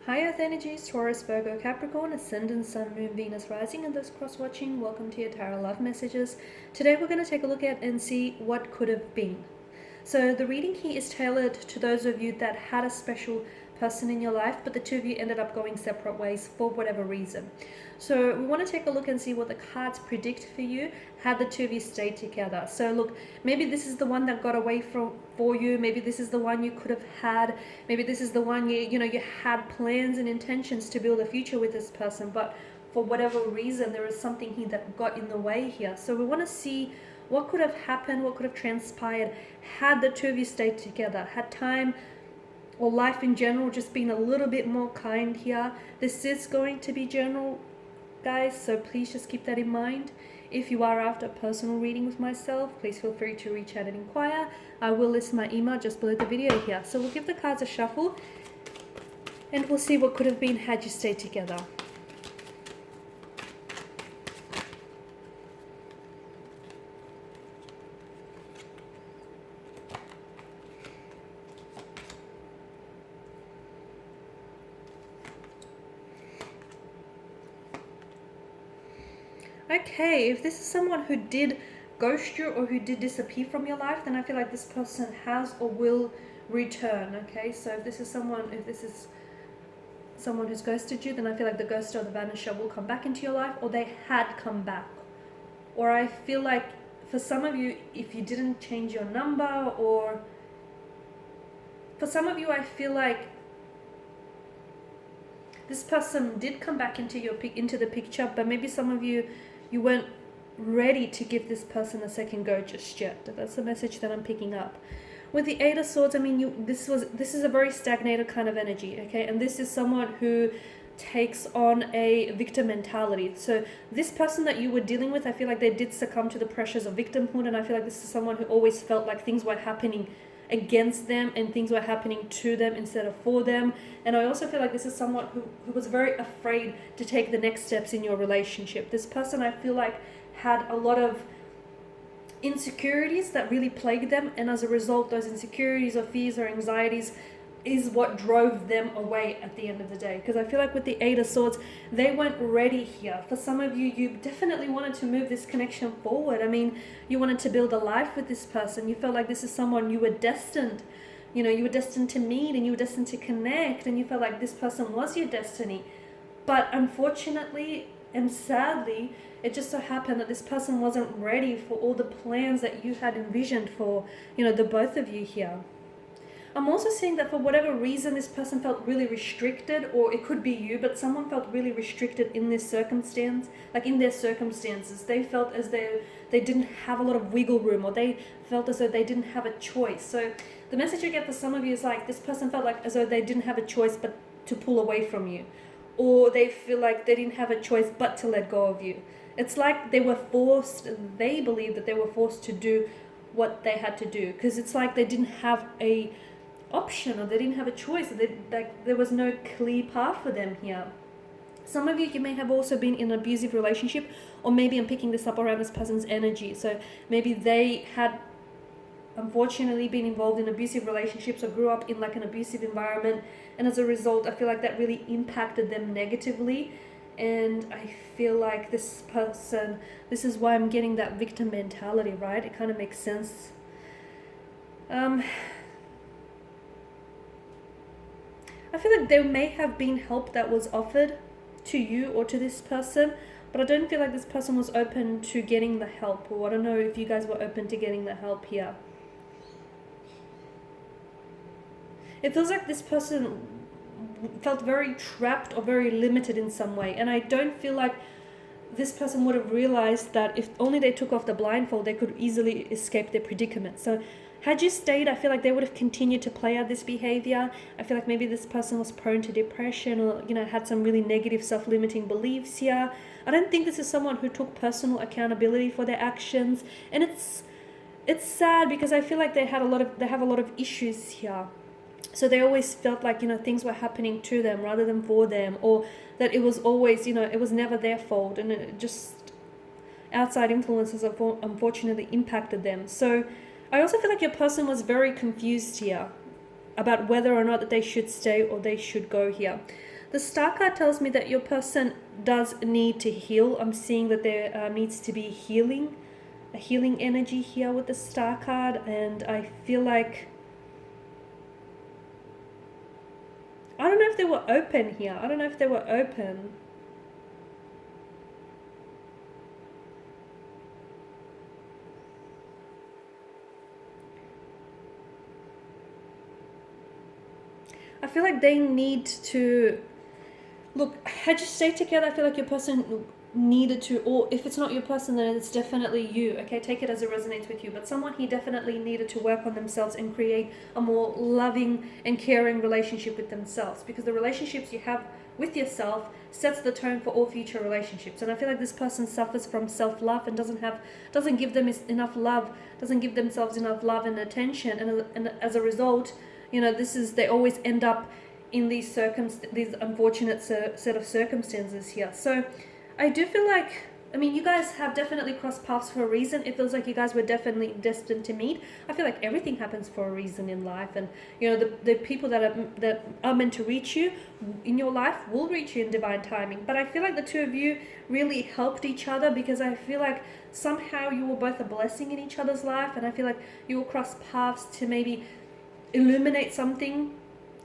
Hi Earth Energies, Taurus, Virgo, Capricorn, Ascendant, Sun, Moon, Venus, Rising, and those cross-watching. Welcome to your Tarot Love Messages. Today we're going to take a look at and see what could have been. So the reading here is tailored to those of you that had a special person in your life, but the two of you ended up going separate ways for whatever reason. So we want to take a look and see what the cards predict for you had the two of you stayed together. So look, maybe this is the one that got away for you. Maybe this is the one you could have had. Maybe this is the one you had plans and intentions to build a future with this person, but for whatever reason there is something here that got in the way here. So we want to see what could have happened, what could have transpired had the two of you stayed together, had time or life in general just been a little bit more kind here. This is going to be general, guys, so please just keep that in mind. If you are after a personal reading with myself, please feel free to reach out and inquire. I will list my email just below the video here. So we'll give the cards a shuffle and we'll see what could have been had you stayed together. Okay, if this is someone who did ghost you or who did disappear from your life, then I feel like this person has or will return. Okay, so if this is someone who's ghosted you, then I feel like the ghost or the vanisher will come back into your life, or they had come back. Or I feel like for some of you, if you didn't change your number, or for some of you, I feel like this person did come back into the picture, but maybe some of you weren't ready to give this person a second go just yet. That's the message that I'm picking up. With the Eight of Swords, I mean, this is a very stagnated kind of energy, okay? And this is someone who takes on a victim mentality. So this person that you were dealing with, I feel like they did succumb to the pressures of victimhood, and I feel like this is someone who always felt like things were happening against them and things were happening to them instead of for them. And I also feel like this is someone who was very afraid to take the next steps in your relationship. This person, I feel like, had a lot of insecurities that really plagued them, and as a result, those insecurities or fears or anxieties is what drove them away at the end of the day. Because I feel like with the Eight of Swords, they weren't ready here. For some of you, you definitely wanted to move this connection forward. I mean, you wanted to build a life with this person. You felt like this is someone you were destined, you were destined to meet, and you were destined to connect, and you felt like this person was your destiny. But unfortunately and sadly, it just so happened that this person wasn't ready for all the plans that you had envisioned for, the both of you here. I'm also seeing that for whatever reason, this person felt really restricted, or it could be you, but someone felt really restricted in this circumstance, like in their circumstances. They felt as though they didn't have a lot of wiggle room, or they felt as though they didn't have a choice. So the message I get for some of you is like, this person felt like as though they didn't have a choice but to pull away from you, or they feel like they didn't have a choice but to let go of you. It's like they believe that they were forced to do what they had to do, because it's like they didn't have a option, or they didn't have a choice. There was no clear path for them here. Some of you may have also been in an abusive relationship, or maybe I'm picking this up around this person's energy. So maybe they had unfortunately been involved in abusive relationships, or grew up in like an abusive environment, and as a result, I feel like that really impacted them negatively. And I feel like this person, this is why I'm getting that victim mentality, right? It kind of makes sense. I feel like there may have been help that was offered to you or to this person, but I don't feel like this person was open to getting the help, or I don't know if you guys were open to getting the help here. It feels like this person felt very trapped or very limited in some way, and I don't feel like this person would have realized that if only they took off the blindfold, they could easily escape their predicament. So had you stayed, I feel like they would have continued to play out this behavior. I feel like maybe this person was prone to depression, or had some really negative self-limiting beliefs here. I don't think this is someone who took personal accountability for their actions, and it's sad because I feel like they have a lot of issues here. So they always felt like, things were happening to them rather than for them, or that it was always, it was never their fault, and it just outside influences unfortunately impacted them. So I also feel like your person was very confused here. about whether or not that they should stay or they should go here. The Star card tells me that your person does need to heal. I'm seeing that there needs to be healing, a healing energy here with the Star card, and I feel like, I don't know if they were open here. I don't know if they were open. I feel like they need to, look, had you stayed together, I feel like your person needed to, or if it's not your person, then it's definitely you, okay? Take it as it resonates with you. But someone here definitely needed to work on themselves and create a more loving and caring relationship with themselves, because the relationships you have with yourself sets the tone for all future relationships. And I feel like this person suffers from self-love and doesn't give them enough love, doesn't give themselves enough love and attention, and as a result, you know, they always end up in these unfortunate set of circumstances here. So I do feel like, I mean, you guys have definitely crossed paths for a reason. It feels like you guys were definitely destined to meet. I feel like everything happens for a reason in life, and you know, the people that are meant to reach you in your life will reach you in divine timing. But I feel like the two of you really helped each other, because I feel like somehow you were both a blessing in each other's life, and I feel like you will cross paths to maybe illuminate something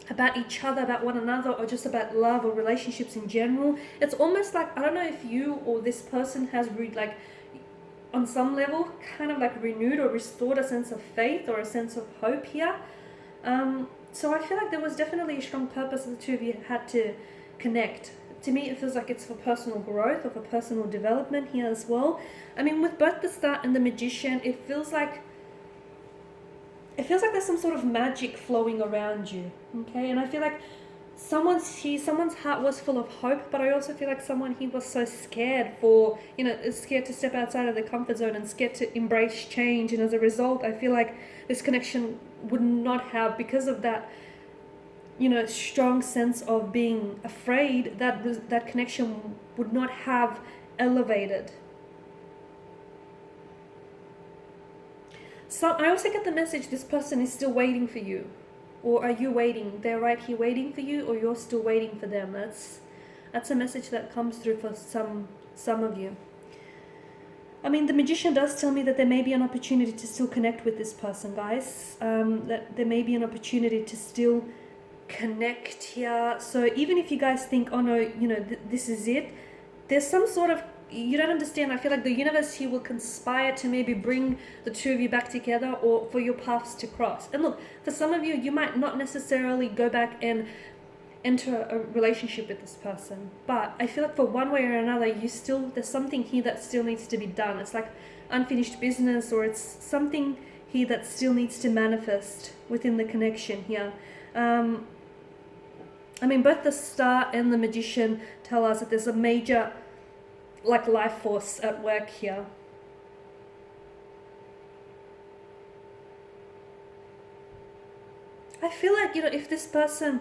about each other, about one another, or just about love or relationships in general. It's almost like, I don't know if you or this person has like on some level kind of like renewed or restored a sense of faith or a sense of hope here. So I feel like there was definitely a strong purpose that the two of you had to connect. To me, it feels like it's for personal growth or for personal development here as well. I mean, with both the Star and the Magician, it feels like there's some sort of magic flowing around you, okay? And I feel like someone's heart was full of hope, but I also feel like someone here was so scared scared to step outside of the comfort zone and scared to embrace change. And as a result, I feel like this connection would not have, because of that, you know, strong sense of being afraid, that connection would not have elevated. So I also get the message this person is still waiting for you. Or are you waiting? They're right here waiting for you, or you're still waiting for them. That's a message that comes through for some of you. I mean, the Magician does tell me that there may be an opportunity to still connect with this person, guys. That there may be an opportunity to still connect here. So even if you guys think, oh no, you know, this is it, there's some sort of, you don't understand. I feel like the universe here will conspire to maybe bring the two of you back together, or for your paths to cross. And look, for some of you, you might not necessarily go back and enter a relationship with this person, but I feel like for one way or another, there's something here that still needs to be done. It's like unfinished business, or it's something here that still needs to manifest within the connection here. I mean, both the Star and the Magician tell us that there's a major life force at work here. I feel like, you know, if this person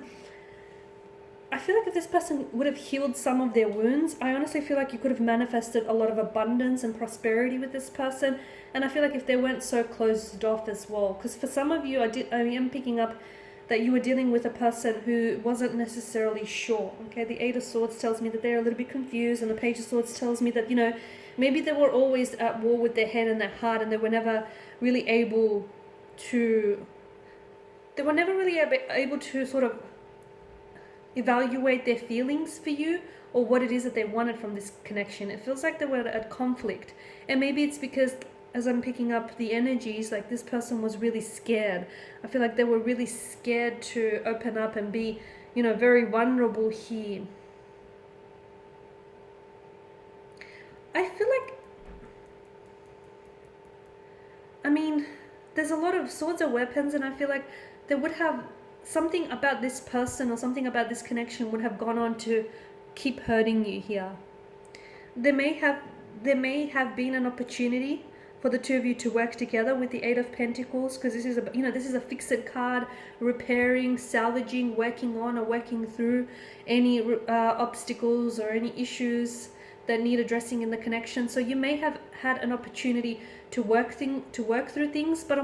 would have healed some of their wounds, I honestly feel like you could have manifested a lot of abundance and prosperity with this person. And I feel like if they weren't so closed off as well, because for some of you, I am picking up that you were dealing with a person who wasn't necessarily sure. Okay, the Eight of Swords tells me that they're a little bit confused, and the Page of Swords tells me that, you know, maybe they were always at war with their head and their heart, and they were never really able to sort of evaluate their feelings for you, or what it is that they wanted from this connection. It feels like they were at conflict, and maybe it's because, as I'm picking up the energies, like this person was really scared. I feel like they were really scared to open up and be, you know, very vulnerable here. I feel like, I mean, there's a lot of swords or weapons, and I feel like they would have something about this person or something about this connection would have gone on to keep hurting you here. There may have been an opportunity for the two of you to work together with the Eight of Pentacles, because this is a fixed card, repairing, salvaging, working on or working through any obstacles or any issues that need addressing in the connection. So you may have had an opportunity to work through things, but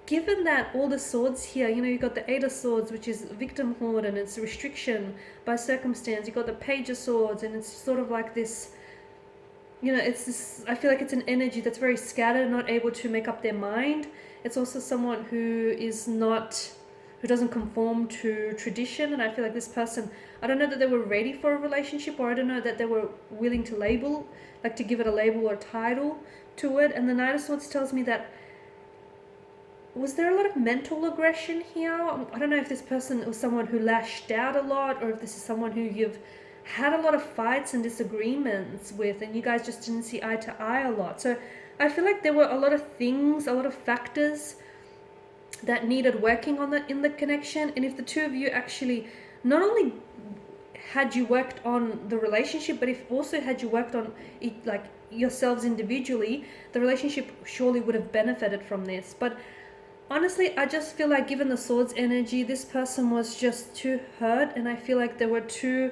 given that all the swords here, you know, you got the Eight of Swords, which is victimhood and it's restriction by circumstance. You got the Page of Swords, and it's sort of like this, you know, it's this, I feel like it's an energy that's very scattered, not able to make up their mind. It's also someone who doesn't conform to tradition. And I feel like this person, I don't know that they were ready for a relationship, or I don't know that they were willing to label, like to give it a label or title to it. And the Knight of Swords tells me that, was there a lot of mental aggression here? I don't know if this person was someone who lashed out a lot, or if this is someone who you've had a lot of fights and disagreements with, and you guys just didn't see eye to eye a lot. So I feel like there were a lot of things, a lot of factors that needed working on in the connection. And if the two of you actually not only had you worked on the relationship, but if also had you worked on it, like yourselves individually, the relationship surely would have benefited from this. But honestly, I just feel like, given the Swords energy, this person was just too hurt, and I feel like they were too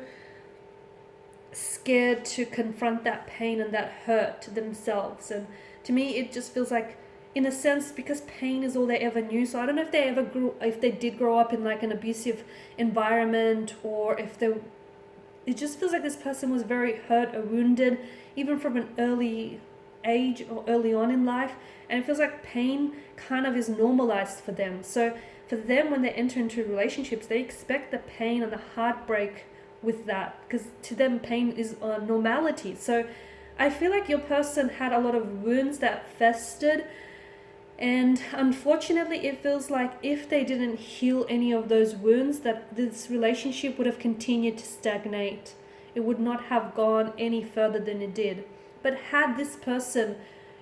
scared to confront that pain and that hurt to themselves. And to me, it just feels like, in a sense, because pain is all they ever knew. So I don't know if they did grow up in like an abusive environment, or if it just feels like this person was very hurt or wounded, even from an early age or early on in life. And it feels like pain kind of is normalized for them. So for them, when they enter into relationships, they expect the pain and the heartbreak with that, because to them pain is normality. So I feel like your person had a lot of wounds that festered, and unfortunately it feels like if they didn't heal any of those wounds, that this relationship would have continued to stagnate. It would not have gone any further than it did. But had this person,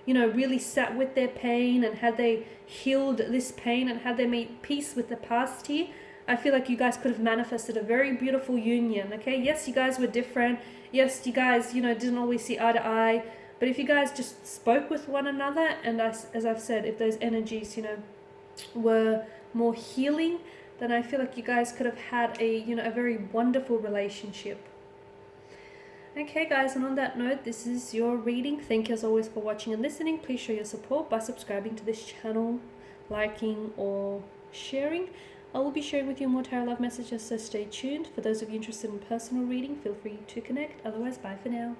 you know, really sat with their pain, and had they healed this pain, and had they made peace with the past here, I feel like you guys could have manifested a very beautiful union. Okay, yes, you guys were different. Yes, you guys, you know, didn't always see eye to eye. But if you guys just spoke with one another, and as I've said, if those energies, you know, were more healing, then I feel like you guys could have had a very wonderful relationship. Okay guys, and on that note, this is your reading. Thank you as always for watching and listening. Please show your support by subscribing to this channel, liking or sharing. I will be sharing with you more tarot love messages, so stay tuned. For those of you interested in personal reading, feel free to connect. Otherwise, bye for now.